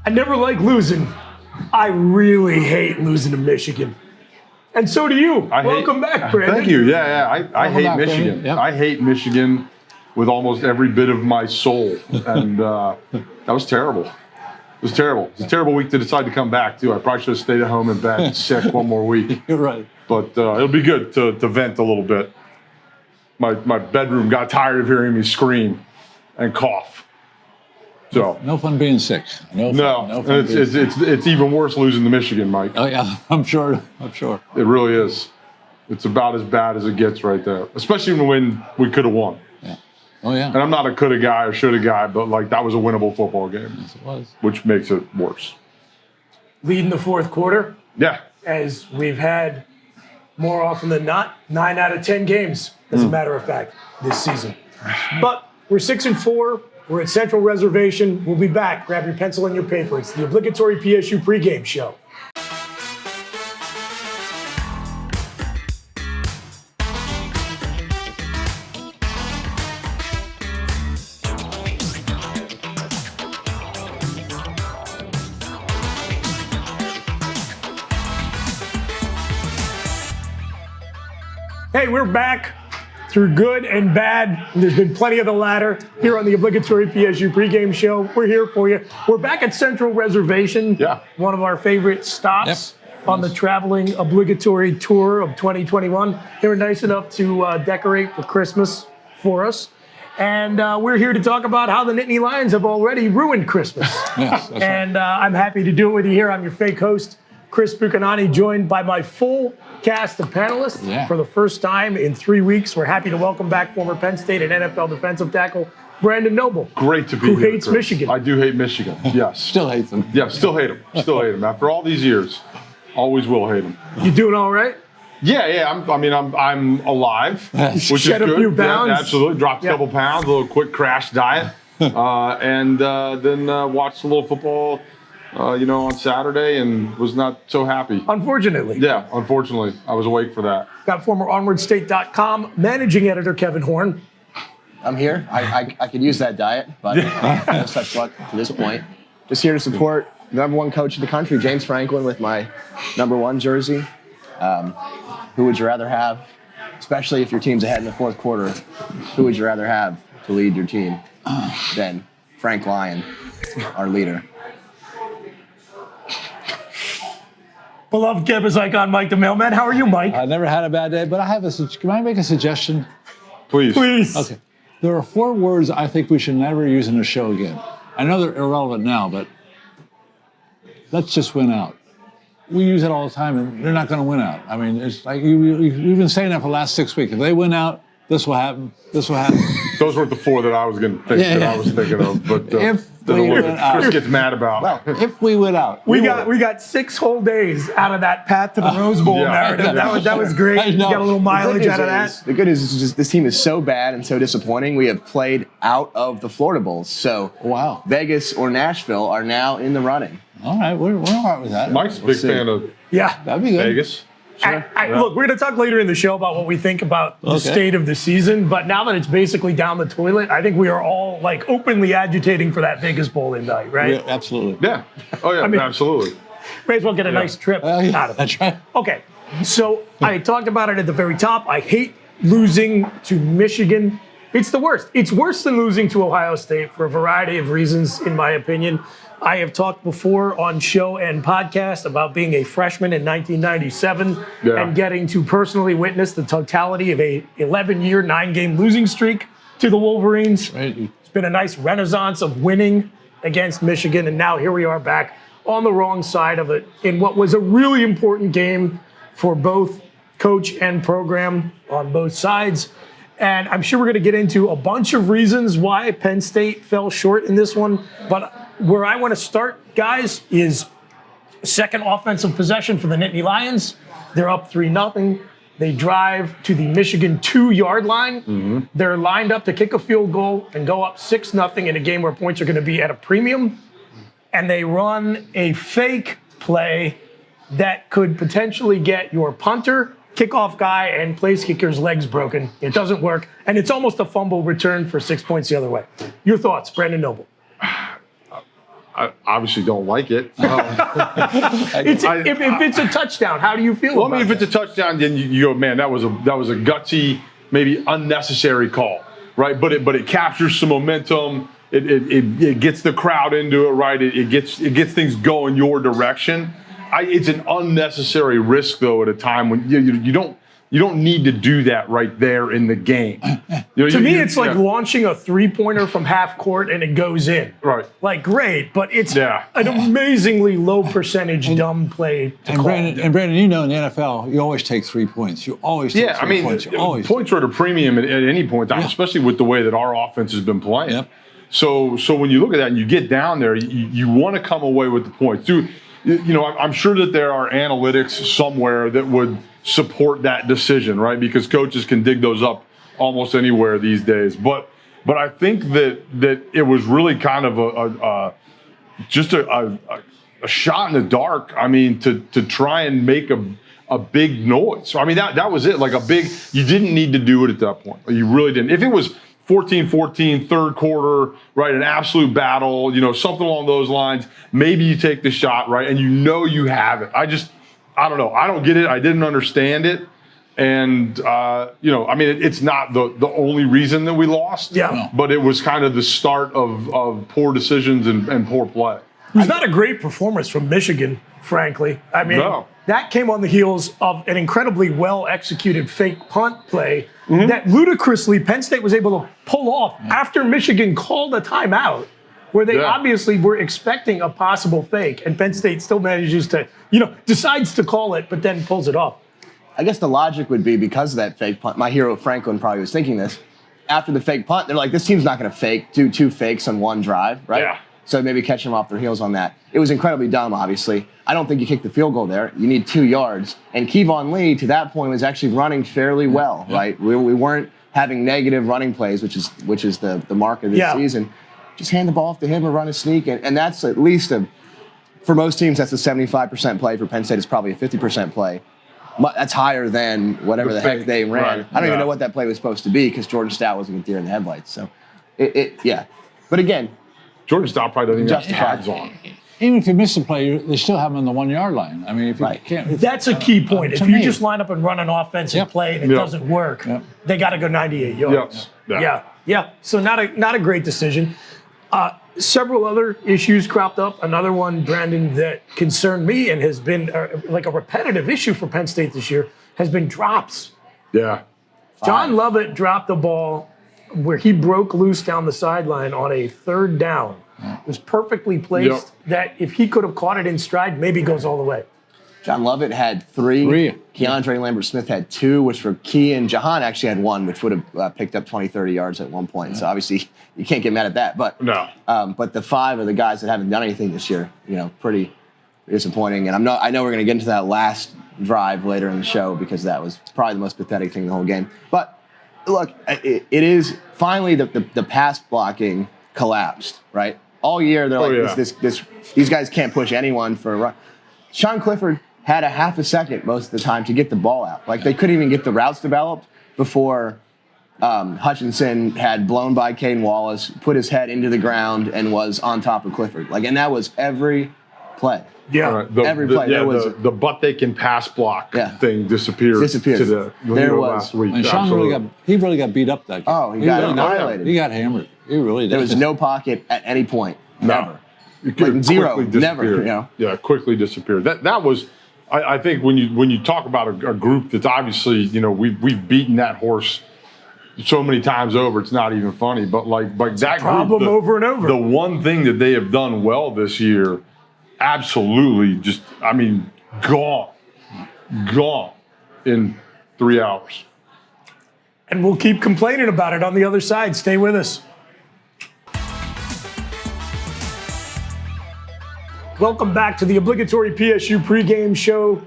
I never like losing. I really hate losing to Michigan. And so do you. Welcome back, Brandon. Thank you. Yeah. I hate Michigan. Yep. I hate Michigan with almost every bit of my soul. And that was terrible. It was terrible. It's a terrible week to decide to come back, too. I probably should have stayed at home in bed sick one more week. You're right. But it'll be good to vent a little bit. My bedroom got tired of hearing me scream and cough. So No fun being sick. No fun. It's even worse losing to Michigan, Mike. Oh yeah, I'm sure. It really is. It's about as bad as it gets right there, especially when we could have won. Yeah. Oh yeah. And I'm not a coulda guy or shoulda guy, but like that was a winnable football game. Yes, it was. Which makes it worse. Leading the fourth quarter, Yeah. as we've had more often than not, 9 out of 10 games, as a matter of fact, this season. But we're 6-4. We're at Central Reservation. We'll be back. Grab your pencil and your paper. It's the Obligatory PSU Pregame Show. Hey, we're back through good and bad. There's been plenty of the latter here on the Obligatory PSU Pregame Show. We're here for you. We're back at Central Reservation, one of our favorite stops on the traveling obligatory tour of 2021. They were nice enough to decorate for Christmas for us. And we're here to talk about how the Nittany Lions have already ruined Christmas. Yes, that's and I'm happy to do it with you here. I'm your fake host, Chris Buchignani, joined by my full cast of panelists for the first time in 3 weeks. We're happy to welcome back former Penn State and NFL defensive tackle Brandon Noble. Great to be here. Who hates Michigan. I do hate Michigan, yes. Still hate them. Yeah, still hate them. Still hate them. After all these years, always will hate them. You doing all right? Yeah. I'm alive, which is Shed good. a few pounds. Yeah, absolutely. Dropped a couple pounds, a little quick crash diet, and then watched a little football. On Saturday and was not so happy. Unfortunately. Yeah, unfortunately. I was awake for that. Got former OnwardState.com managing editor Kevin Horne. I'm here. I could use that diet, but no such luck to this point. Just here to support the number one coach in the country, James Franklin, with my number one jersey. Who would you rather have, especially if your team's ahead in the fourth quarter, who would you rather have to lead your team than Frank Lion, our leader? Beloved campus icon Mike the Mailman. How are you, Mike? I never had a bad day, but I have can I make a suggestion? Please. Okay. There are 4 words I think we should never use in a show again. I know they're irrelevant now, but let's just win out. We use it all the time, and they're not going to win out. I mean, it's like you've been saying that for the last 6 weeks. If they win out, this will happen. This will happen. Those weren't the 4 that I was going to think I was thinking of, but Chris gets mad about. Well, if we win out, we got 6 whole days out of that path to the Rose Bowl narrative. That was great. You got a little mileage out of that. The good news is just this team is so bad and so disappointing. We have played out of the Florida Bowls. So Vegas or Nashville are now in the running. All right, we're all right with that. Mike's a big fan of that'd be good. Vegas. Sure. Look, we're going to talk later in the show about what we think about the state of the season, but now that it's basically down the toilet, I think we are all like openly agitating for that Vegas Bowl invite, right? Yeah, absolutely. Yeah. Oh, yeah, absolutely. May as well get a nice trip out of it. That's right. Okay, so I talked about it at the very top. I hate losing to Michigan. It's the worst. It's worse than losing to Ohio State for a variety of reasons, in my opinion. I have talked before on show and podcast about being a freshman in 1997 and getting to personally witness the totality of a 11-year, 9-game losing streak to the Wolverines. Right. It's been a nice renaissance of winning against Michigan, and now here we are back on the wrong side of it in what was a really important game for both coach and program on both sides. And I'm sure we're going to get into a bunch of reasons why Penn State fell short in this one. But where I want to start, guys, is second offensive possession for the Nittany Lions. They're up 3-0. They drive to the Michigan 2-yard line. Mm-hmm. They're lined up to kick a field goal and go up 6-0 in a game where points are going to be at a premium. And they run a fake play that could potentially get your punter, kickoff guy, and place kicker's legs broken. It doesn't work, and it's almost a fumble return for 6 points the other way. Your thoughts, Brandon Noble? I obviously don't like it. If it's a touchdown, how do you feel Well, about I mean, if it's a touchdown, then you go, man, that was a gutsy, maybe unnecessary call, right? But it captures some momentum. It gets the crowd into it, right? It gets things going your direction. It's an unnecessary risk, though, at a time when you don't need to do that right there in the game. To me, it's like launching a three-pointer from half court and it goes in. Right. Like, great, but it's an amazingly low percentage dumb play to call. Brandon, you know in the NFL, you always take 3 points. You always take 3 points. You always points are at a premium at any point in time, especially with the way that our offense has been playing. Yep. So when you look at that and you get down there, you want to come away with the points. I'm sure that there are analytics somewhere that would support that decision, right? Because coaches can dig those up almost anywhere these days. But I think that it was really kind of a shot in the dark. I mean, to try and make a big noise. So I mean that was it. Like you didn't need to do it at that point. You really didn't. If it was 14-14, third quarter, right, an absolute battle, something along those lines, maybe you take the shot, right, and you have it. I don't know. I don't get it. I didn't understand it. And, I mean, it's not the only reason that we lost. Yeah. But it was kind of the start of poor decisions and poor play. It was not a great performance from Michigan, frankly. I mean, that came on the heels of an incredibly well-executed fake punt play that ludicrously Penn State was able to pull off after Michigan called a timeout, where they obviously were expecting a possible fake, and Penn State still manages to, decides to call it, but then pulls it off. I guess the logic would be because of that fake punt. My hero Franklin probably was thinking this. After the fake punt, they're like, this team's not going to do 2 fakes on 1 drive, right? Yeah. So maybe catch them off their heels on that. It was incredibly dumb, obviously. I don't think you kick the field goal there. You need 2 yards. And Kevon Lee, to that point, was actually running fairly well, right? We weren't having negative running plays, which is the mark of this season. Just hand the ball off to him or run a sneak. And that's at least for most teams, that's a 75% play. For Penn State, it's probably a 50% play. That's higher than whatever the heck they ran. Right. I don't even know what that play was supposed to be because Jordan Stout wasn't a deer in the headlights. So, But again, Jordan Stout probably doesn't even have pads on. Even if you miss a play, they still have them on the 1 yard line. I mean, if you can't. That's a key point. If you just line up and run an offensive play and it doesn't work, they got to go 98 yards. Yeah. So not a great decision. Several other issues cropped up. Another one, Brandon, that concerned me and has been like a repetitive issue for Penn State this year has been drops. Yeah. John Lovett dropped the ball where he broke loose down the sideline on a 3rd down. It was perfectly placed that if he could have caught it in stride, maybe goes all the way. John Lovett had 3. Keandre Lambert-Smith had 2, which were key, and Jahan actually had 1, which would have picked up 20, 30 yards at one point. So obviously you can't get mad at that. But but the 5 are the guys that haven't done anything this year. Pretty disappointing. And I know we're going to get into that last drive later in the show because that was probably the most pathetic thing in the whole game. But look, it is finally the pass blocking collapsed, right? All year they're like these guys can't push anyone for a run. Sean Clifford had a half a second most of the time to get the ball out. Like they couldn't even get the routes developed before Hutchinson had blown by Caden Wallace, put his head into the ground, and was on top of Clifford. And that was every play. Yeah, every play. The but they can pass block thing disappeared. To last week. And Sean really got beat up that game. Oh, he got annihilated. He got hammered. He really did. There was no pocket at any point. No. Never. Zero. Never. Yeah, quickly disappeared. That was, I think, when you talk about a group that's obviously, we've beaten that horse so many times over, it's not even funny. But like that problem group, over and over. The one thing that they have done well this year, absolutely, gone in 3 hours. And we'll keep complaining about it on the other side. Stay with us. Welcome back to the Obligatory PSU Pregame Show.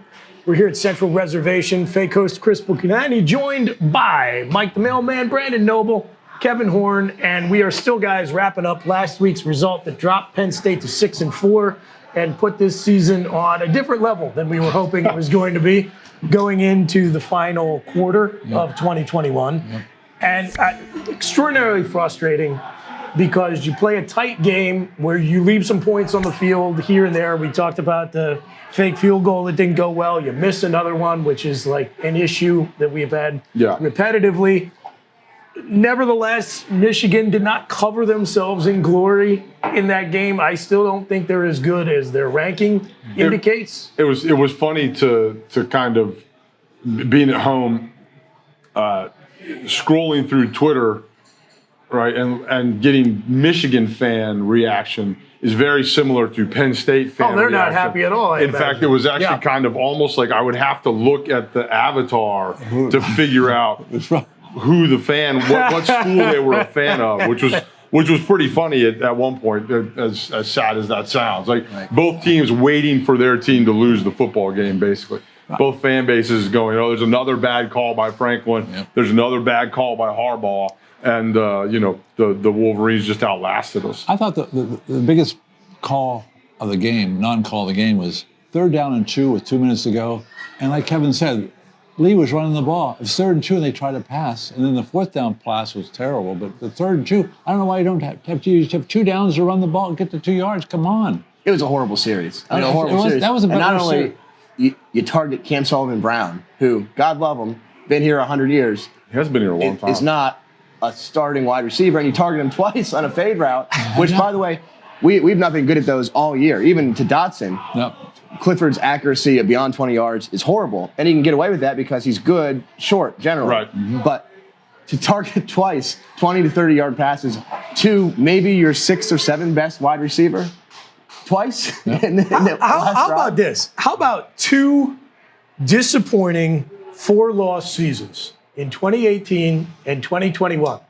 We're here at Central Reservation. Fake host Chris Buchignani, joined by Mike the Mailman, Brandon Noble, Kevin Horne, and we are still, guys, wrapping up last week's result that dropped Penn State to 6-4 and put this season on a different level than we were hoping it was going to be going into the final quarter of 2021. And extraordinarily frustrating because you play a tight game where you leave some points on the field here and there. We talked about the fake field goal that didn't go well. You miss another one, which is like an issue that we've had repetitively. Nevertheless, Michigan did not cover themselves in glory in that game. I still don't think they're as good as their ranking indicates. It was funny to kind of being at home, scrolling through Twitter, right, and getting Michigan fan reaction is very similar to Penn State fan reaction. Oh, they're not happy at all. In fact, it was actually kind of almost like I would have to look at the avatar to figure out who the fan, what school they were a fan of, which was pretty funny at one point, as sad as that sounds. Like both teams waiting for their team to lose the football game, basically. Both fan bases going, oh, there's another bad call by Franklin. Yep. There's another bad call by Harbaugh. And, the Wolverines just outlasted us. I thought the biggest call of the game, non-call of the game, was 3rd down and 2 with 2 minutes to go. And like Kevin said, Lee was running the ball. It was 3rd and 2 and they tried to pass. And then the 4th down pass was terrible. But the 3rd and 2, I don't know why you don't have to have 2 downs to run the ball and get the 2 yards. Come on. It was a horrible series. Series. That was a better and not only series. You target Cam Sullivan-Brown, who, God love him, been here 100 years. He has been here a long time. Is not a starting wide receiver, and you target him twice on a fade route, which, by the way, we've not been good at those all year. Even to Dotson, Clifford's accuracy of beyond 20 yards is horrible, and he can get away with that because he's good short, generally. Right. Mm-hmm. But to target twice 20 to 30-yard passes to maybe your 6th or 7th best wide receiver, twice. How about this? How about 2 disappointing 4-loss seasons in 2018 and 2021?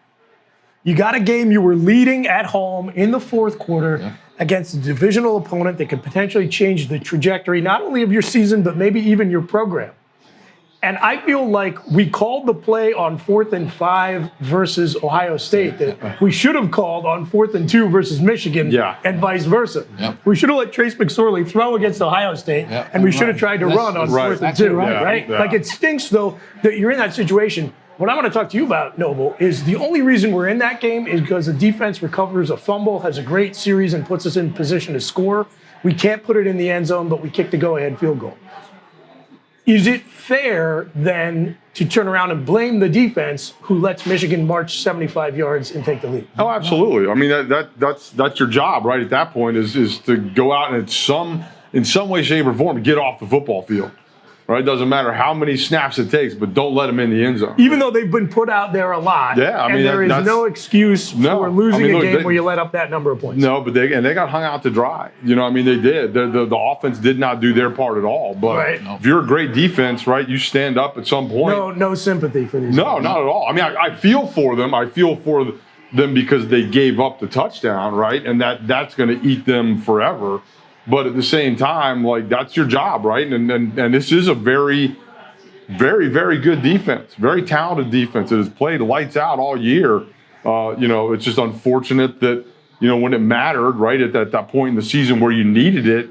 You got a game you were leading at home in the 4th quarter against a divisional opponent that could potentially change the trajectory not only of your season, but maybe even your program. And I feel like we called the play on 4th and 5 versus Ohio State that we should have called on 4th and 2 versus Michigan and vice versa. We should have let Trace McSorley throw against Ohio State, and we should have tried to run on 4th and 2, right? Like, it stinks, though, that you're in that situation. What I want to talk to you about, Noble, is the only reason we're in that game is because the defense recovers a fumble, has a great series, and puts us in position to score. We can't put it in the end zone, but we kick the go-ahead field goal. Is it fair, then, to turn around and blame the defense who lets Michigan march 75 yards and take the lead? Oh, absolutely. I mean, that's your job, right, at that point, is to go out and in some way, shape, or form, get off the football field. Right? It doesn't matter how many snaps it takes, but don't let them in the end zone. Even though they've been put out there a lot. Yeah, I mean, and there is no excuse for losing a game where you let up that number of points. No, but they got hung out to dry. You know, I mean, they did. The offense did not do their part at all. But if you're a great defense, right, you stand up at some point. No sympathy for these guys. Not at all. I mean, I feel for them. I feel for them because they gave up the touchdown, right? And that's going to eat them forever. But at the same time, like, that's your job, right? And this is a very, very, very good defense, very talented defense. It has played lights out all year. It's just unfortunate that, when it mattered, right, at that point in the season where you needed it,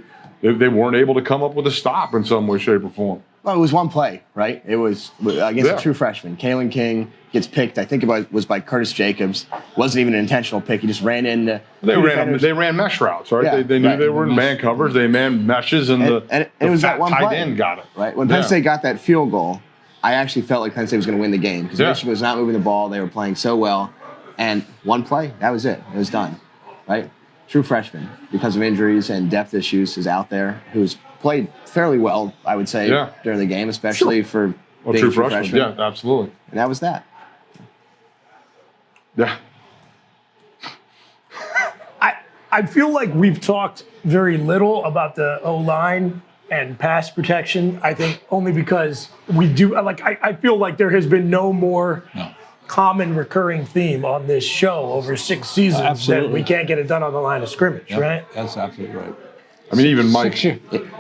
they weren't able to come up with a stop in some way, shape, or form. Well, it was one play, right? It was against a true freshman. Kalen King gets picked. I think it was by Curtis Jacobs. Wasn't even an intentional pick. He just ran into. They ran mesh routes, right? Yeah, they knew they were in man covers. They man meshes, and it was that one tight end got it. Right when Penn State got that field goal, I actually felt like Penn State was going to win the game because Michigan was not moving the ball. They were playing so well, and one play, that was it. It was done, right? True freshman, because of injuries and depth issues, is out there, who's played fairly well, I would say, during the game, especially for being true a true freshman. Yeah, absolutely. And that was that. Yeah. I feel like we've talked very little about the O-line and pass protection. I think only because we do, I feel like there has been no more common recurring theme on this show over 6 seasons that we can't get it done on the line of scrimmage, right? That's absolutely right. I mean, even Mike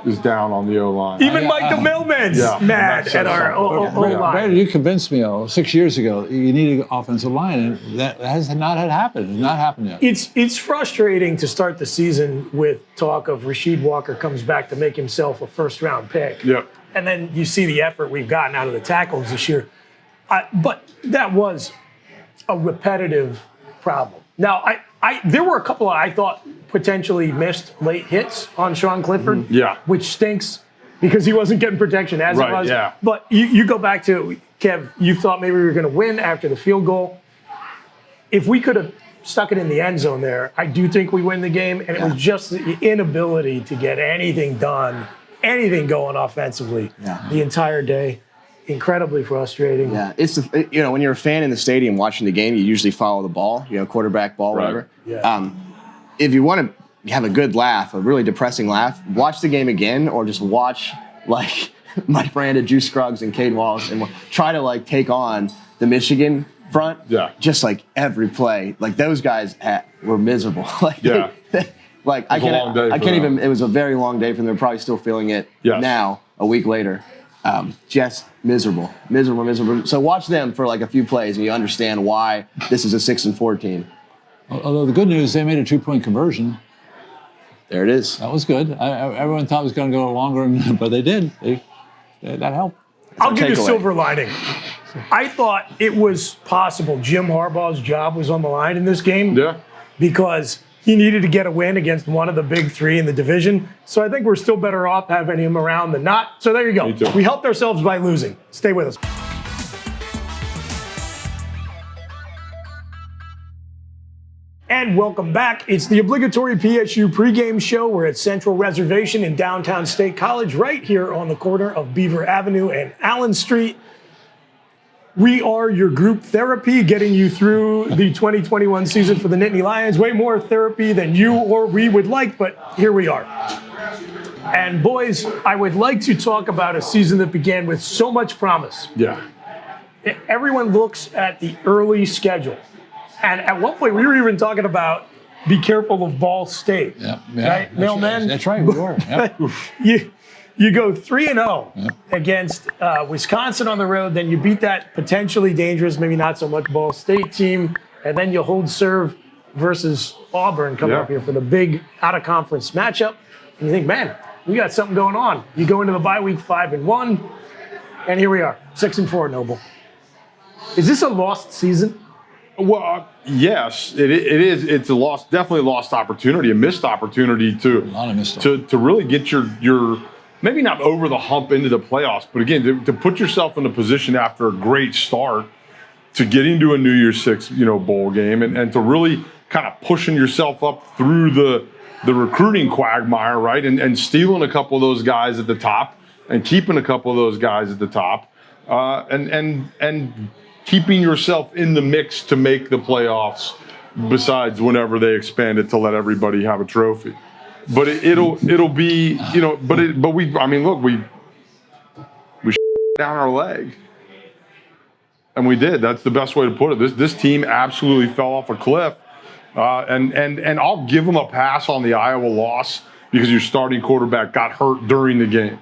is down on the O-line. Even Mike the Mailman's mad at our O-line. Brandon, you convinced me 6 years ago you needed an offensive line, and that has not happened. It's not happened yet. It's frustrating to start the season with talk of Rasheed Walker comes back to make himself a first-round pick. Yep. And then you see the effort we've gotten out of the tackles this year. But that was a repetitive problem. Now, There were a couple of, I thought, potentially missed late hits on Sean Clifford. Yeah. Which stinks because he wasn't getting protection as it was. Yeah. But you go back to, Kev, you thought maybe we were going to win after the field goal. If we could have stuck it in the end zone there, I do think we win the game. And it was just the inability to get anything done, anything going offensively the entire day. Incredibly frustrating. Yeah, it's when you're a fan in the stadium watching the game, you usually follow the ball, quarterback, ball, whatever. Yeah. If you want to have a good laugh, a really depressing laugh, watch the game again, or just watch like Mike Miranda, Juice Scruggs, and Cade Wallace, and try to like take on the Michigan front. Yeah. Just like every play, like those guys were miserable. Like I can't even. It was a very long day for them. They're probably still feeling it now, a week later. Just miserable. So watch them for like a few plays, and you understand why this is a 6-4 team. Although the good news, they made a 2-point conversion. There it is. That was good. Everyone thought it was going to go longer, but they did. That helped. I'll give you a silver lining. I thought it was possible Jim Harbaugh's job was on the line in this game. Yeah. Because he needed to get a win against one of the big three in the division. So I think we're still better off having him around than not. So there you go. We helped ourselves by losing. Stay with us. And welcome back. It's the obligatory PSU pregame show. We're at Central Reservation in downtown State College, right here on the corner of Beaver Avenue and Allen Street. We are your group therapy, getting you through the 2021 season for the Nittany Lions. Way more therapy than you or we would like, but here we are. And boys, I would like to talk about a season that began with so much promise. Yeah. Everyone looks at the early schedule. And at one point, we were even talking about be careful of Ball State. Yeah. Right, Mailman? That's right, we were. Yep. You go 3-0 against Wisconsin on the road, then you beat that potentially dangerous, maybe not so much Ball State team, and then you hold serve versus Auburn coming up here for the big out-of-conference matchup. And you think, man, we got something going on. You go into the bye week 5-1, and here we are, 6-4, Noble. Is this a lost season? Well, yes, it is. It's definitely a lost opportunity, a missed opportunity to really get your maybe not over the hump into the playoffs, but again, to put yourself in a position after a great start to get into a New Year's Six, bowl game and to really kind of pushing yourself up through the recruiting quagmire, right? And stealing a couple of those guys at the top and keeping a couple of those guys at the top and keeping yourself in the mix to make the playoffs besides whenever they expand it to let everybody have a trophy. But it'll be, we down our leg. And we did. That's the best way to put it. This team absolutely fell off a cliff. And I'll give them a pass on the Iowa loss because your starting quarterback got hurt during the game.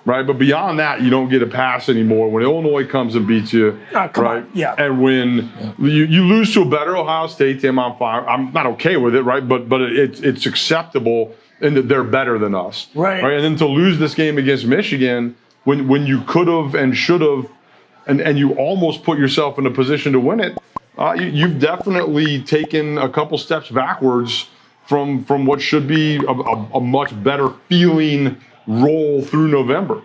Right, but beyond that, you don't get a pass anymore. When Illinois comes and beats you, and when you lose to a better Ohio State team, I'm not okay with it, right? But it's acceptable in that they're better than us, right? And then to lose this game against Michigan when you could have and should have, and you almost put yourself in a position to win it, you've definitely taken a couple steps backwards from what should be a much better feeling roll through November.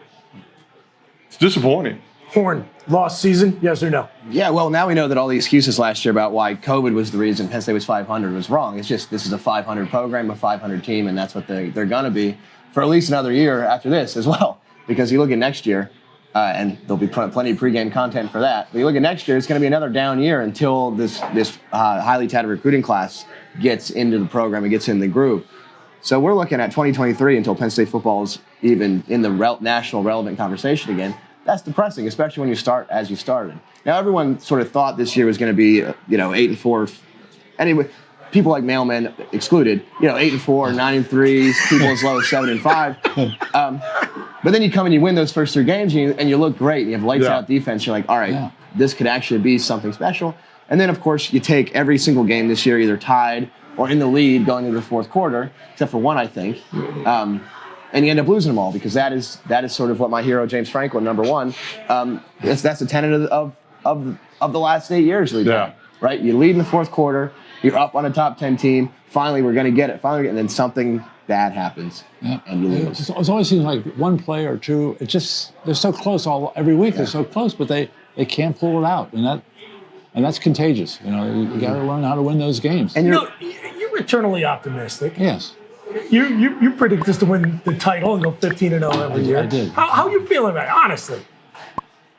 It's disappointing. Horne, lost season, yes or no? Yeah, well, now we know that all the excuses last year about why COVID was the reason Penn State was 500 was wrong. It's just this is a 500 program, a 500 team, and that's what they're going to be for at least another year after this as well. Because you look at next year, and there'll be plenty of pregame content for that. But you look at next year, it's going to be another down year until this highly touted recruiting class gets into the program and gets in the groove. So we're looking at 2023 until Penn State football is even in the national relevant conversation again. That's depressing, especially when you start as you started. Now, everyone sort of thought this year was going to be, 8-4. Anyway, people like Mailman excluded, 8-4, 9-3, people as low as 7-5. But then you come and you win those first 3 games and you look great. And you have lights out defense. You're like, all right, this could actually be something special. And then, of course, you take every single game this year either tied or in the lead going into the fourth quarter, except for one, I think. And you end up losing them all because that is sort of what my hero, James Franklin, number one, that's the tenet of the last 8 years of the game, right? You lead in the fourth quarter, You're up on a top 10 team. Finally, we're going to get it. And then something bad happens, and you lose. It always seems like one play or two. They're so close every week. They're so close, but they can't pull it out, and that's contagious. You got to learn how to win those games. And you're eternally optimistic. Yes. You predict us to win the title and go 15-0 every year. I did. How are you feeling about it, honestly?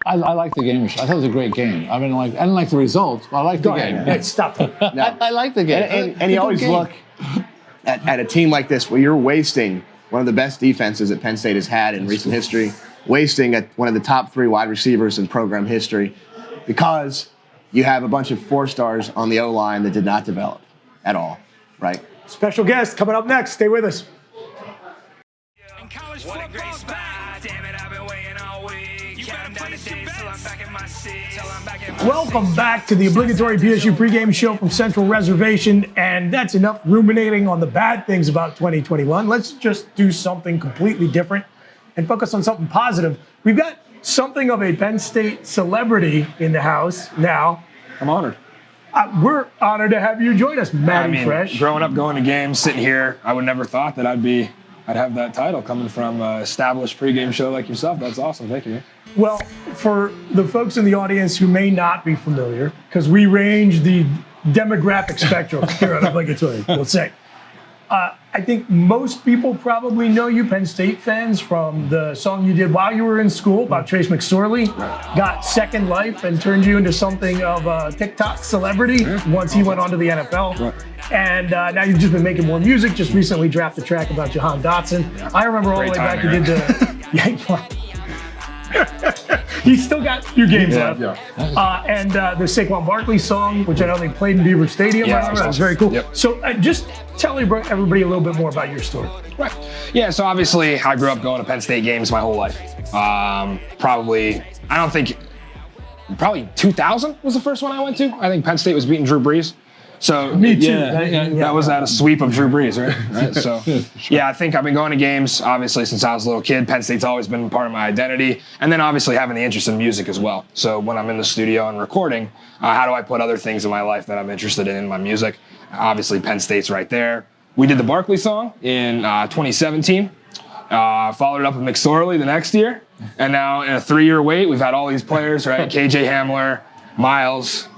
I like the game. I thought it was a great game. I didn't like the results, but I like the game. Hey, stop that. I like the game. And you always look at a team like this where you're wasting one of the best defenses that Penn State has had in recent history, wasting one of the top 3 wide receivers in program history, because you have a bunch of 4-stars on the O-line that did not develop at all, right? Special guest coming up next. Stay with us. What a great spot. Damn it, I've been waiting all week. Welcome back to the obligatory PSU pregame show from Central Reservation, and that's enough ruminating on the bad things about 2021. Let's just do something completely different and focus on something positive. We've got something of a Penn State celebrity in the house now. I'm honored. We're honored to have you join us, Matty Fresh. Growing up, going to games, sitting here, I would never thought that I'd have that title coming from an established pregame show like yourself. That's awesome. Thank you, man. Well, for the folks in the audience who may not be familiar, because we range the demographic spectrum here on Obligatory, we'll say. I think most people probably know you, Penn State fans, from the song you did while you were in school about Trace McSorley. Got second life and turned you into something of a TikTok celebrity once he went on to the NFL. And now you've just been making more music. Just recently dropped a track about Jahan Dotson. I remember all the way back you did the... He's still got a few games left. And the Saquon Barkley song, which I know they played in Beaver Stadium. Yeah, I remember. That was very cool. Yep. So just tell everybody a little bit more about your story. Right. Yeah, so obviously I grew up going to Penn State games my whole life. Probably 2000 was the first one I went to. I think Penn State was beating Drew Brees. So Me too. That was at a sweep of Drew Brees, right? So yeah, I think I've been going to games obviously since I was a little kid. Penn State's always been part of my identity, and then obviously having the interest in music as well. So when I'm in the studio and recording, how do I put other things in my life that I'm interested in my music? Obviously Penn State's right there. We did the Barkley song in 2017. Followed it up with McSorley the next year, and now in a 3-year wait, we've had all these players, right? KJ Hamler, Miles,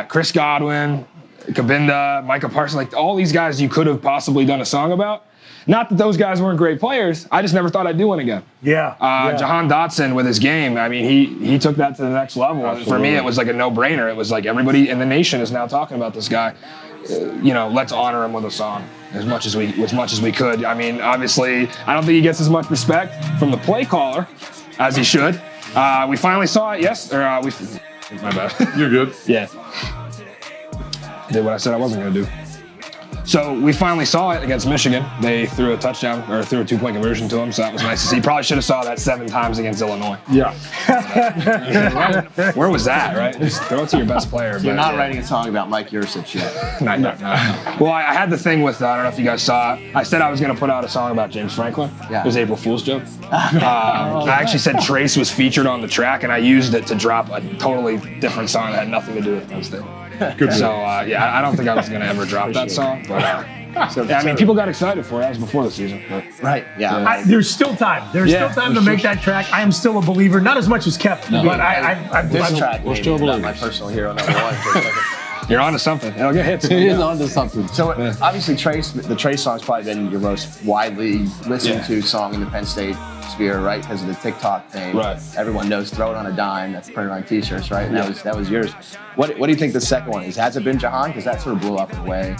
Chris Godwin, Kabinda, Micah Parsons, like all these guys you could have possibly done a song about. Not that those guys weren't great players. I just never thought I'd do one again. Jahan Dotson with his game, I mean, he took that to the next level. Absolutely. For me, it was like a no-brainer. It was like everybody in the nation is now talking about this guy. Let's honor him with a song as much as we could. I mean, obviously, I don't think he gets as much respect from the play caller as he should. We finally saw it. My bad. You're good. Yeah. Did what I said I wasn't going to do. So we finally saw it against Michigan. They threw a touchdown or threw a 2-point conversion to him, so that was nice to see. Probably should have saw that 7 times against Illinois. Yeah. Where was that, right? Just throw it to your best player. You're not writing a song about Mike Yursich yet. No. Well, I had the thing with, I don't know if you guys saw it. I said I was going to put out a song about James Franklin. Yeah. It was April Fool's joke. I actually said Trace was featured on the track, and I used it to drop a totally different song that had nothing to do with Penn State. Good. So, I don't think I was going to ever drop that song. But, I mean, people got excited for it. That was before the season. But, right, yeah. There's still time. There's still time to make that track. I am still a believer, not as much as Kevin, but I'm this track we're still believers. My personal hero #1. You're onto something. It'll get hits. He is onto something. So obviously the Trace song's probably been your most widely listened to song in the Penn State sphere, right? Because of the TikTok thing. Right. Everyone knows "Throw It on a Dime." That's printed on T-shirts, right? And that was yours. What do you think the second one is? Has it been Jahan? Because that sort of blew up in a way.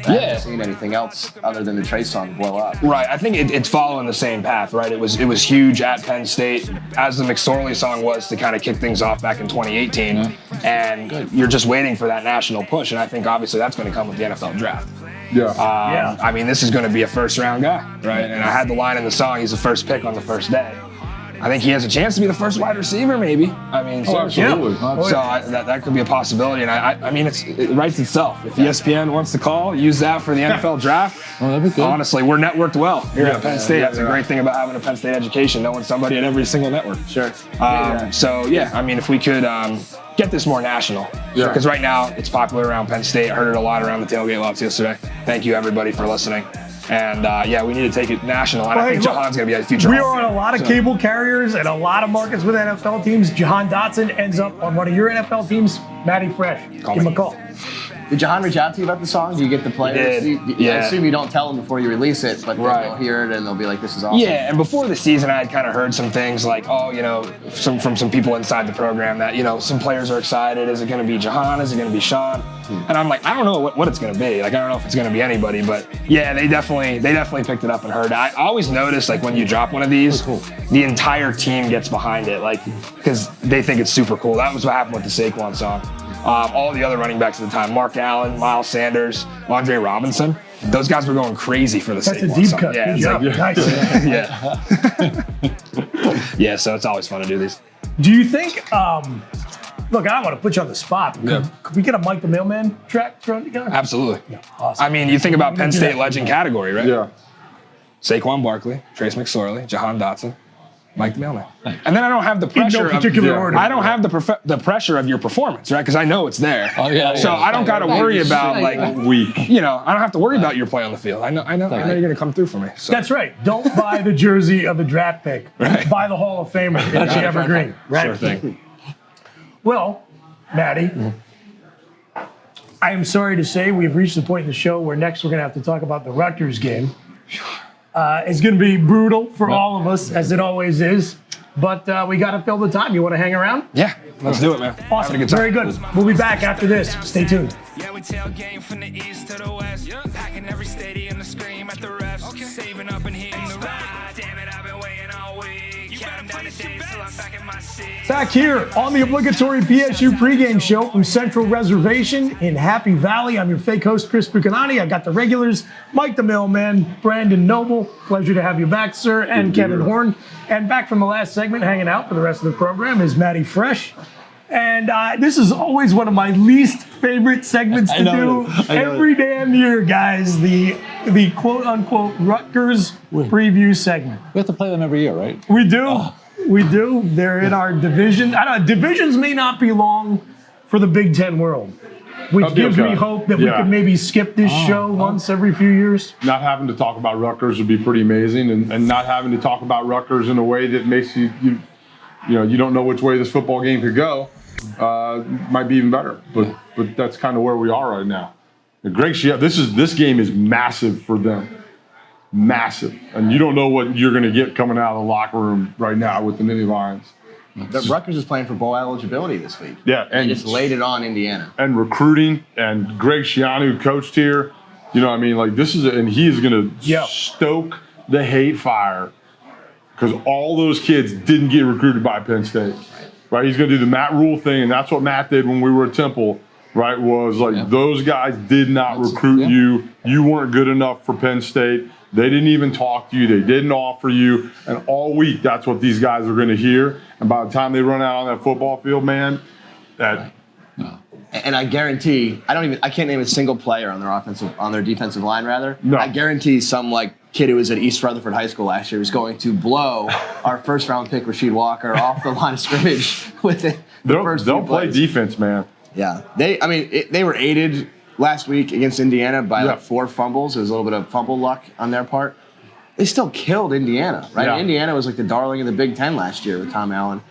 I haven't seen anything else other than the Trace song blow up. Right. I think it's following the same path, right? It was huge at Penn State, as the McSorley song was to kind of kick things off back in 2018. And you're just waiting for that national push. And I think obviously that's going to come with the NFL draft. I mean, this is going to be a first-round guy, right? And I had the line in the song, he's the first pick on the first day. I think he has a chance to be the first wide receiver, maybe. I mean, absolutely. That could be a possibility. And I mean, it writes itself. If ESPN wants to call, use that for the NFL draft. Oh, that'd be good. Honestly, we're networked well here at Penn State. That's a great thing about having a Penn State education, knowing somebody at every single network. Sure. So, yeah, I mean, if we could get this more national. Because right now, it's popular around Penn State. I heard it a lot around the tailgate lots yesterday. Thank you, everybody, for listening. And we need to take it national. And I think Jahan's going to be a future. We are on a lot of cable carriers and a lot of markets with NFL teams. Jahan Dotson ends up on one of your NFL teams. Matty Fresh, give him a call. Did Jahan reach out to you about the song? Do you get the players? I assume you don't tell them before you release it, but they'll hear it and they'll be like, this is awesome. Yeah, and before the season, I had kind of heard some things like, from some people inside the program that, some players are excited. Is it going to be Jahan? Is it going to be Sean? And I'm like, I don't know what it's going to be. Like, I don't know if it's going to be anybody, but yeah, they definitely picked it up and heard it. I always notice, like, when you drop one of these, the entire team gets behind it, like, because they think it's super cool. That was what happened with the Saquon song. All the other running backs at the time, Mark Allen, Miles Sanders, Andre Robinson, those guys were going crazy for the Saquon That's a deep song. cut. Yeah, Nice. Yeah, so it's always fun to do these. Do you think, look, I don't want to put you on the spot. Could we get a Mike the Mailman track thrown together? Absolutely. Yeah, awesome. I mean, you think about Penn State legend category, right? Yeah. Saquon Barkley, Trace McSorley, Jahan Dotson, Mike the Mailman. And then I don't have the pressure In no particular order. I don't have the pressure of your performance, right? Because I know it's there. Oh, yeah. So I don't got to worry about Weak. I don't have to worry about your play on the field. I know you're going to come through for me. So. That's right. Don't buy the jersey of the draft pick. Right. Buy the Hall of Famer. That's the evergreen. Right. Sure thing. Well, Matty, I am sorry to say we've reached the point in the show where next we're going to have to talk about the Rutgers game. It's going to be brutal for all of us, as it always is. But we got to fill the time. You want to hang around? Yeah, let's do it, man. Awesome. Have a good time. Very good. We'll be back after this. Stay tuned. Yeah, we tailgate from the east to the west. Packing every stadium to scream at the refs. Saving up and hitting the ride. Damn it, I've been waiting all week. Counting down the days till I'm back in my seat. Back here on the Obligatory PSU Pregame Show from Central Reservation in Happy Valley. I'm your fake host, Chris Buchignani. I got the regulars, Mike the Mailman, Brandon Noble. Pleasure to have you back, sir, and Kevin Horne. And back from the last segment, hanging out for the rest of the program, is Matty Fresh. And this is always one of my least favorite segments to do every damn year, guys. The quote-unquote Rutgers preview segment. We have to play them every year, right? We do. We do. They're in our division. I don't know, divisions may not be long for the Big Ten world, which gives me hope that we could maybe skip this show once every few years. Not having to talk about Rutgers would be pretty amazing, and not having to talk about Rutgers in a way that makes you don't know which way this football game could go. Might be even better, but that's kind of where we are right now. Greg, this game is massive for them, massive, and you don't know what you're going to get coming out of the locker room right now with the Nittany Lions. The Rutgers is playing for bowl eligibility this week. Yeah, and just laid it on Indiana. And recruiting, and Greg Schiano, who coached here, this is, and he is going to stoke the hate fire because all those kids didn't get recruited by Penn State. Right, he's going to do the Matt Rule thing, and that's what Matt did when we were at Temple. Right, was like those guys did not recruit you. You weren't good enough for Penn State. They didn't even talk to you. They didn't offer you. And all week, that's what these guys are going to hear. And by the time they run out on that football field, man, And I guarantee, I can't name a single player on their defensive line, rather. No. I guarantee some kid who was at East Rutherford High School last year was going to blow our first round pick, Rasheed Walker, off the line of scrimmage with it. They'll play defense, man. Yeah. They were aided last week against Indiana by 4 fumbles. There was a little bit of fumble luck on their part. They still killed Indiana, right? Yeah. Indiana was like the darling of the Big Ten last year with Tom Allen.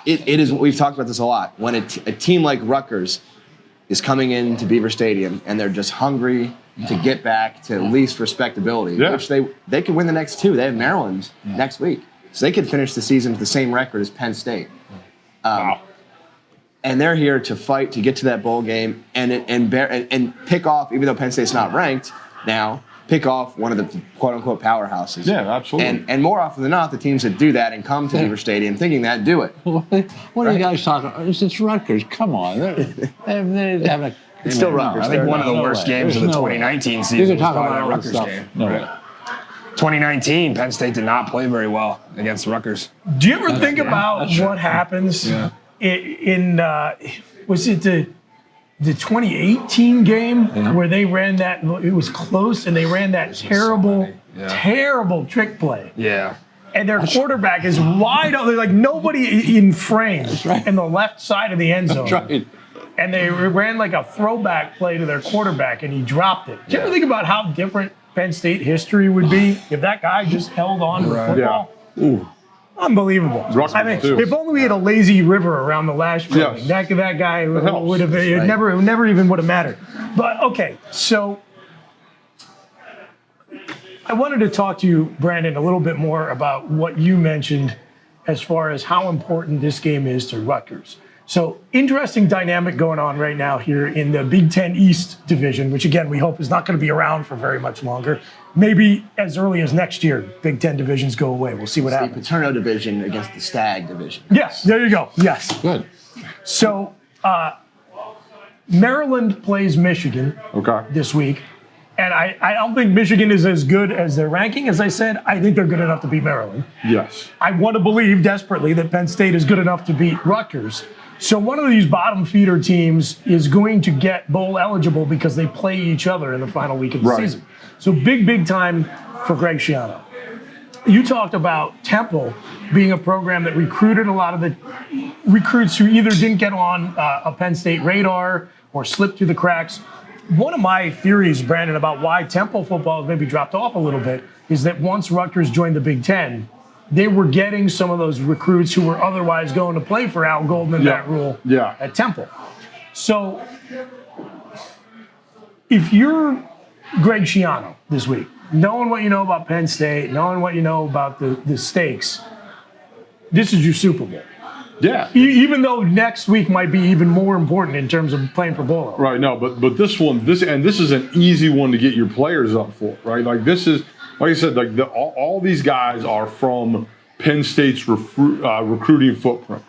It is. We've talked about this a lot. When a team like Rutgers is coming into Beaver Stadium and they're just hungry to get back to at least respectability, which they could win the next 2. They have Maryland next week, so they could finish the season with the same record as Penn State. Wow. And they're here to fight to get to that bowl game and pick off, even though Penn State's not ranked now, pick off one of the quote-unquote powerhouses. Yeah, absolutely. And more often than not, the teams that do that and come to Beaver Stadium thinking that do it. What are you guys talking about? It's Rutgers. Come on. They're having a... It's still Rutgers. I think one of the worst games of the 2019 season was probably that Rutgers game. No way. 2019, Penn State did not play very well against Rutgers. Do you ever think about what happens in was it the 2018 game where they ran that, it was close, and they ran that terrible trick play. Yeah. And their quarterback is wide open. There's like nobody in frame in the left side of the end zone. That's right. And they ran like a throwback play to their quarterback, and he dropped it. Do you ever think about how different Penn State history would be if that guy just held on to the football? Yeah. Ooh. Unbelievable. Rutgers I mean, too. if only we had a lazy river around the Lash building, that guy would have. It never even would have mattered. But okay, so I wanted to talk to you, Brandon, a little bit more about what you mentioned as far as how important this game is to Rutgers. So interesting dynamic going on right now here in the Big Ten East division, which again, we hope is not going to be around for very much longer. Maybe as early as next year, Big Ten divisions go away. We'll see what happens. The Paterno division against the Stag division. Yes, there you go. Yes. Good. So Maryland plays Michigan this week. And I don't think Michigan is as good as their ranking. As I said, I think they're good enough to beat Maryland. Yes. I want to believe desperately that Penn State is good enough to beat Rutgers. So one of these bottom feeder teams is going to get bowl eligible because they play each other in the final week of the season. So big time for Greg Schiano. You talked about Temple being a program that recruited a lot of the recruits who either didn't get on a Penn State radar or slipped through the cracks. One of my theories, Brandon, about why Temple football has maybe dropped off a little bit is that once Rutgers joined the Big Ten, they were getting some of those recruits who were otherwise going to play for Al Golden and Matt Rule at Temple. So if you're Greg Schiano this week, knowing what you know about Penn State, knowing what you know about the stakes, this is your Super Bowl. Yeah. Even though next week might be even more important in terms of playing for bowl. Right. No, but this is an easy one to get your players up for, right? Like this is, like I said, like all these guys are from Penn State's recruiting footprint.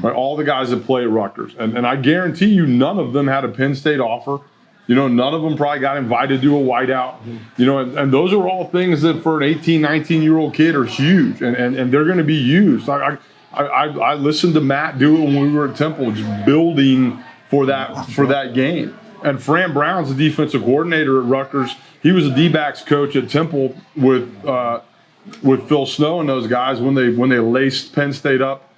Right? All the guys that play at Rutgers, and I guarantee you, none of them had a Penn State offer. You know, none of them probably got invited to a whiteout. You know, and those are all things that for an 18, 19-year-old kid are huge, and they're going to be used. I listened to Matt do it when we were at Temple, just building for that game. And Fran Brown's the defensive coordinator at Rutgers. He was a D-backs coach at Temple with Phil Snow and those guys when they laced Penn State up,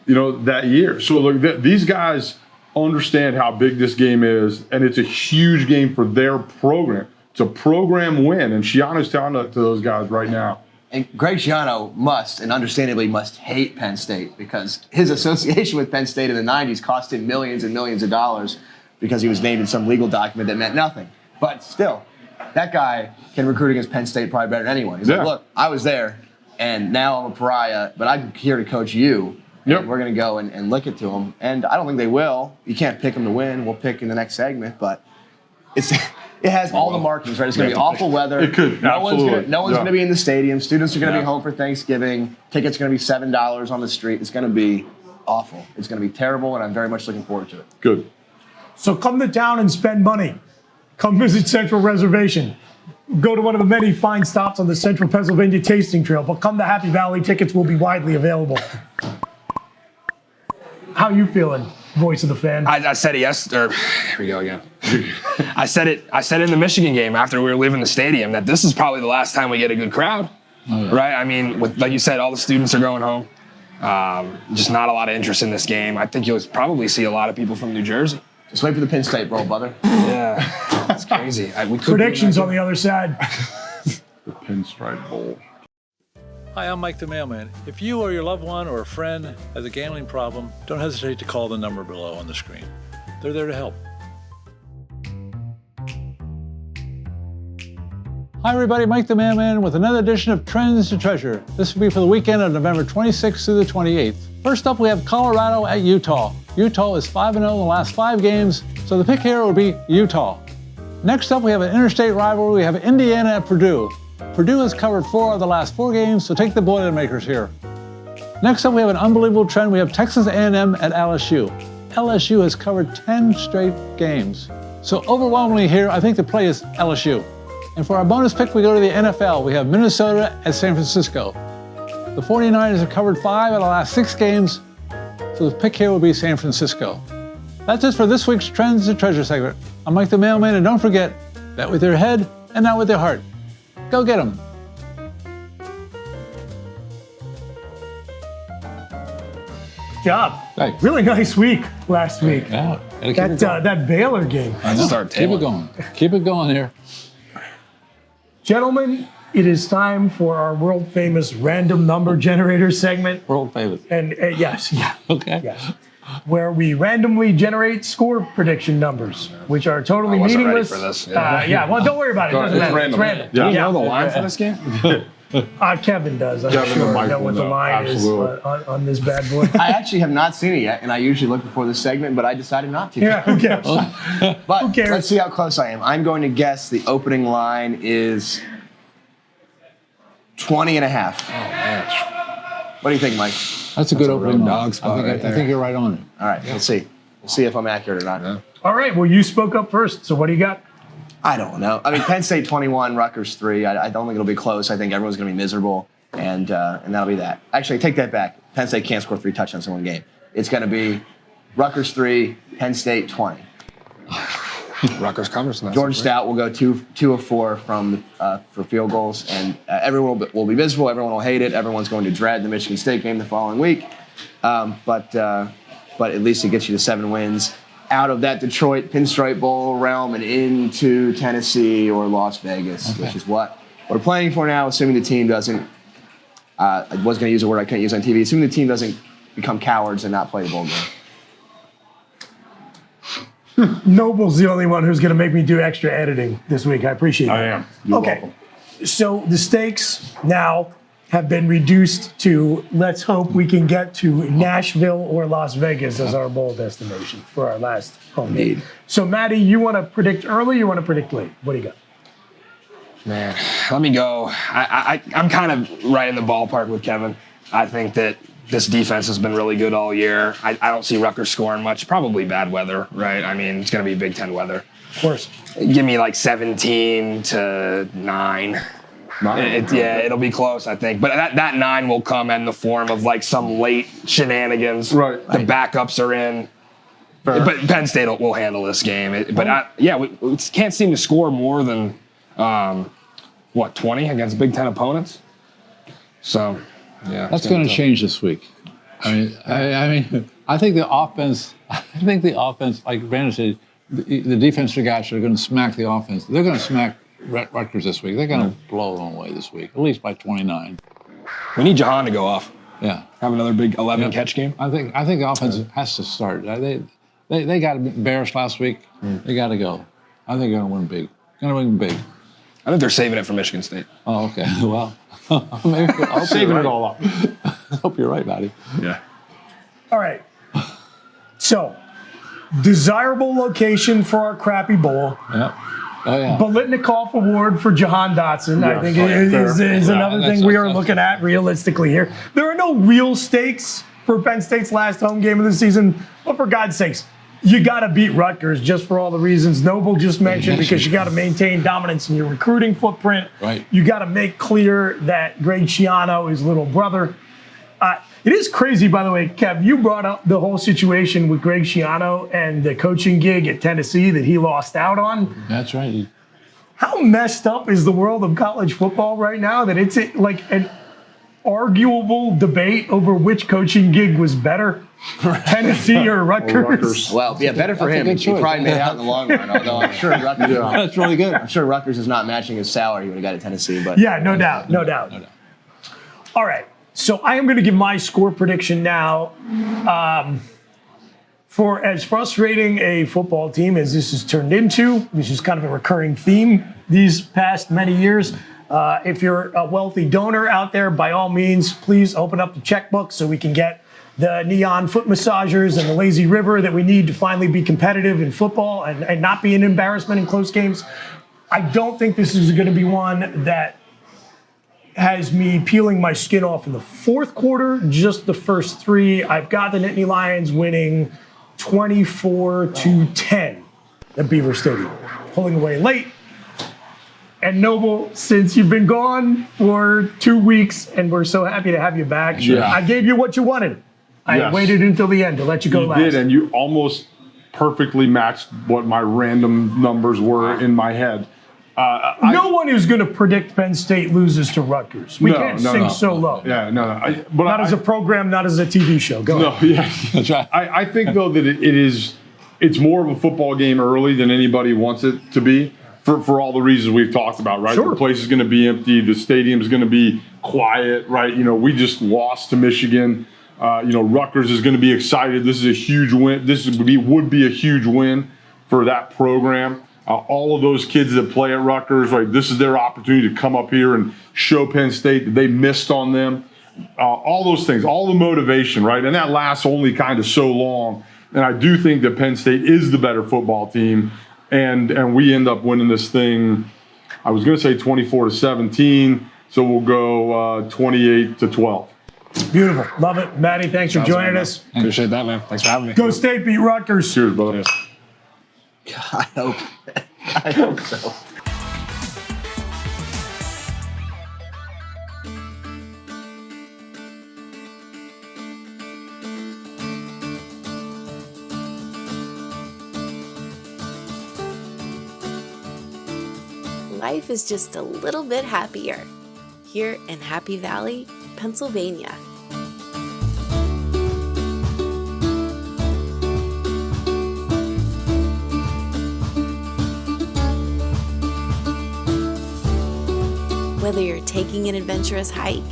you know, that year. So look, these guys understand how big this game is, and it's a huge game for their program. It's a program win, and Schiano's telling that to those guys right now. And Greg Schiano must, and understandably must, hate Penn State because his association with Penn State in the 90s cost him millions and millions of dollars because he was named in some legal document that meant nothing. But still, that guy can recruit against Penn State probably better than anyone. He's like, look, I was there, and now I'm a pariah, but I'm here to coach you. Yep. And we're going to go and lick it to them. And I don't think they will. You can't pick them to win. We'll pick in the next segment, but it has all the markings, right? It's going to be awful weather. It could, no one's going to be in the stadium. Students are going to be home for Thanksgiving. Tickets are going to be $7 on the street. It's going to be awful. It's going to be terrible, and I'm very much looking forward to it. Good. So come to town and spend money. Come visit Central Reservation. Go to one of the many fine stops on the Central Pennsylvania Tasting Trail, but come to Happy Valley. Tickets will be widely available. How you feeling, voice of the fan? I said it here we go again. I said it in the Michigan game after we were leaving the stadium that this is probably the last time we get a good crowd, right? I mean, like you said, all the students are going home. Just not a lot of interest in this game. I think you'll probably see a lot of people from New Jersey. Just wait for the Penn State Bowl, brother. Yeah, that's crazy. Predictions on the other side. The Pinstripe Bowl. Hi, I'm Mike the Mailman. If you or your loved one or a friend has a gambling problem, don't hesitate to call the number below on the screen. They're there to help. Hi everybody, Mike the Mailman with another edition of Trends to Treasure. This will be for the weekend of November 26th through the 28th. First up, we have Colorado at Utah. Utah is 5-0 in the last 5 games, so the pick here will be Utah. Next up, we have an interstate rivalry. We have Indiana at Purdue. Purdue has covered 4 of the last 4 games, so take the Boilermakers here. Next up, we have an unbelievable trend. We have Texas A&M at LSU. LSU has covered 10 straight games. So overwhelmingly here, I think the play is LSU. And for our bonus pick, we go to the NFL. We have Minnesota at San Francisco. The 49ers have covered 5 out of the last 6 games, so the pick here will be San Francisco. That's it for this week's Trends and Treasure segment. I'm Mike the Mailman, and don't forget, bet with your head and not with your heart. Go get 'em. Job. Thanks. Really nice week last week. Yeah. Gotta keep it going. That Baylor game. Start Keep it going. Keep it going here. Gentlemen, it is time for our world famous random number generator segment. World famous. And yes, yeah, Okay. yes. Where we randomly generate score prediction numbers, which are totally I wasn't ready meaningless. for this. Well, don't worry about it. It doesn't matter. random. It's random. Yeah. Do you know the line for this game? Kevin does. I'm Kevin and sure Mike know will what the know. line Absolutely. is on this bad boy. I actually have not seen it yet, and I usually look before this segment, but I decided not to. Yeah, who cares? But Who cares? let's see how close I am. I'm going to guess the opening line is 20 and a half. Oh, man. What do you think, Mike? That's a good opening road line. dog spot right I there. think you're right on it. All right, let's see. We'll see if I'm accurate or not. Yeah. All right, well, you spoke up first, so what do you got? I don't know. I mean, Penn State 21, Rutgers 3. I don't think it'll be close. I think everyone's going to be miserable, and that'll be that. Actually, take that back. Penn State can't score 3 touchdowns in one game. It's going to be Rutgers 3, Penn State 20. Rutgers covers. George Stout will go 2 of 4 for field goals, and everyone will be miserable. Everyone will hate it. Everyone's going to dread the Michigan State game the following week. But at least it gets you to 7 wins out of that Detroit Pinstripe Bowl realm and into Tennessee or Las Vegas, which is what we're playing for now, assuming the team doesn't. I was going to use a word I couldn't use on TV. Assuming the team doesn't become cowards and not play the bowl game. Noble's the only one who's going to make me do extra editing this week. I appreciate it. I am. You're Okay. welcome. So the stakes now have been reduced to, let's hope we can get to Nashville or Las Vegas as our bowl destination for our last home game. So Maddie, you want to predict early, you want to predict late? What do you got? Man, let me go. I'm kind of right in the ballpark with Kevin. I think that this defense has been really good all year. I don't see Rutgers scoring much. Probably bad weather, right? I mean, it's going to be Big Ten weather. Of course. Give me like 17-9. It'll be close, I think. But that 9 will come in the form of like some late shenanigans. Right. The backups are in. But Penn State will handle this game. We can't seem to score more than 20 against Big Ten opponents. So, yeah. That's going to change this week. I think the offense. Like Brandon said, the defensive guys are going to smack the offense. They're going to smack Rutgers this week. They're going to blow them away this week, at least by 29. We need Jahan to go off. Yeah. Have another big 11 catch game. I think the offense has to start. They got embarrassed last week. They got to go. I think they're going to win big. I think they're saving it for Michigan State. Oh, okay. Well, maybe I'll Saving it all up. I hope you're right, Matty. Yeah. All right. So, desirable location for our crappy bowl. Yeah. Oh, yeah. Bolitnikoff Award for Jahan Dotson, I think is another thing we are looking at realistically here. There are no real stakes for Penn State's last home game of the season, but for God's sakes, you got to beat Rutgers just for all the reasons Noble just mentioned, because you got to maintain dominance in your recruiting footprint. Right. You got to make clear that Greg Schiano is little brother. It is crazy, by the way, Kev, you brought up the whole situation with Greg Schiano and the coaching gig at Tennessee that he lost out on. That's right. How messed up is the world of college football right now that it's like an arguable debate over which coaching gig was better, Tennessee or Rutgers? Well, yeah, better for That's a him. good He choice. probably made it out in the long run, although I'm sure Rutgers, That's really good. I'm sure Rutgers is not matching his salary he would have got at Tennessee. But Yeah, no doubt. All right, so I am going to give my score prediction now. For as frustrating a football team as this has turned into, which is kind of a recurring theme these past many years, if you're a wealthy donor out there, by all means, please open up the checkbook so we can get the neon foot massagers and the lazy river that we need to finally be competitive in football and not be an embarrassment in close games. I don't think this is going to be one that has me peeling my skin off in the fourth quarter, just the first 3. I've got the Nittany Lions winning 24-10 at Beaver Stadium. Pulling away late. And Noble, since you've been gone for 2 weeks, and we're so happy to have you back, Yeah. I gave you what you wanted. I Yes. waited until the end to let you go You last. did, and you almost perfectly matched what my random numbers were in my head. No one is going to predict Penn State loses to Rutgers. We can't sing so low. Yeah, no. Not as a program, not as a TV show. Go No, ahead. yeah. That's right. I think though that it's more of a football game early than anybody wants it to be for all the reasons we've talked about, right? Sure. The place is going to be empty. The stadium's going to be quiet, right? We just lost to Michigan. Rutgers is going to be excited. This is a huge win. This would be a huge win for that program. All of those kids that play at Rutgers, right? This is their opportunity to come up here and show Penn State that they missed on them. All those things, all the motivation, right? And that lasts only kind of so long. And I do think that Penn State is the better football team, and we end up winning this thing. I was going to say 24-17, so we'll go 28-12. Beautiful. Love it. Maddie, thanks for joining man. us. Appreciate that, man. Thanks for having me. Go State, beat Rutgers. Cheers, brother. I hope so. Life is just a little bit happier here in Happy Valley, Pennsylvania. Whether you're taking an adventurous hike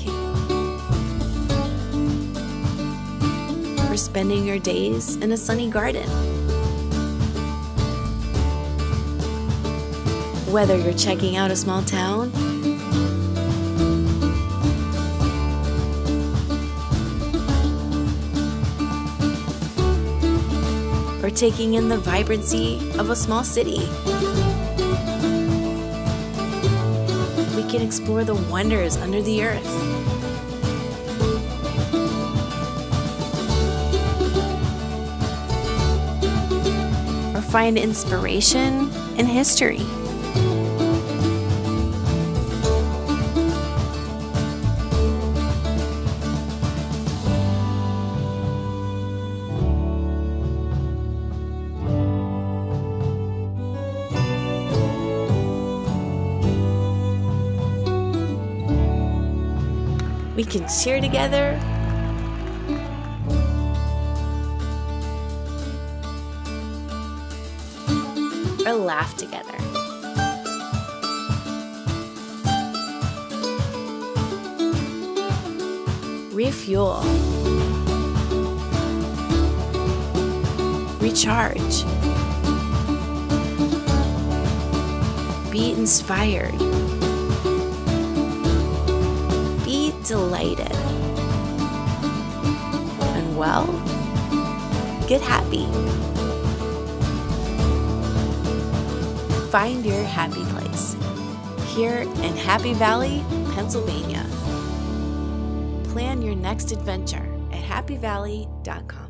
or spending your days in a sunny garden. Whether you're checking out a small town or taking in the vibrancy of a small city, we can explore the wonders under the earth. Or find inspiration in history. We can cheer together or laugh together. Refuel. Recharge. Be inspired. Be delighted. And well, get happy. Find your happy place here in Happy Valley, Pennsylvania. Plan your next adventure at happyvalley.com.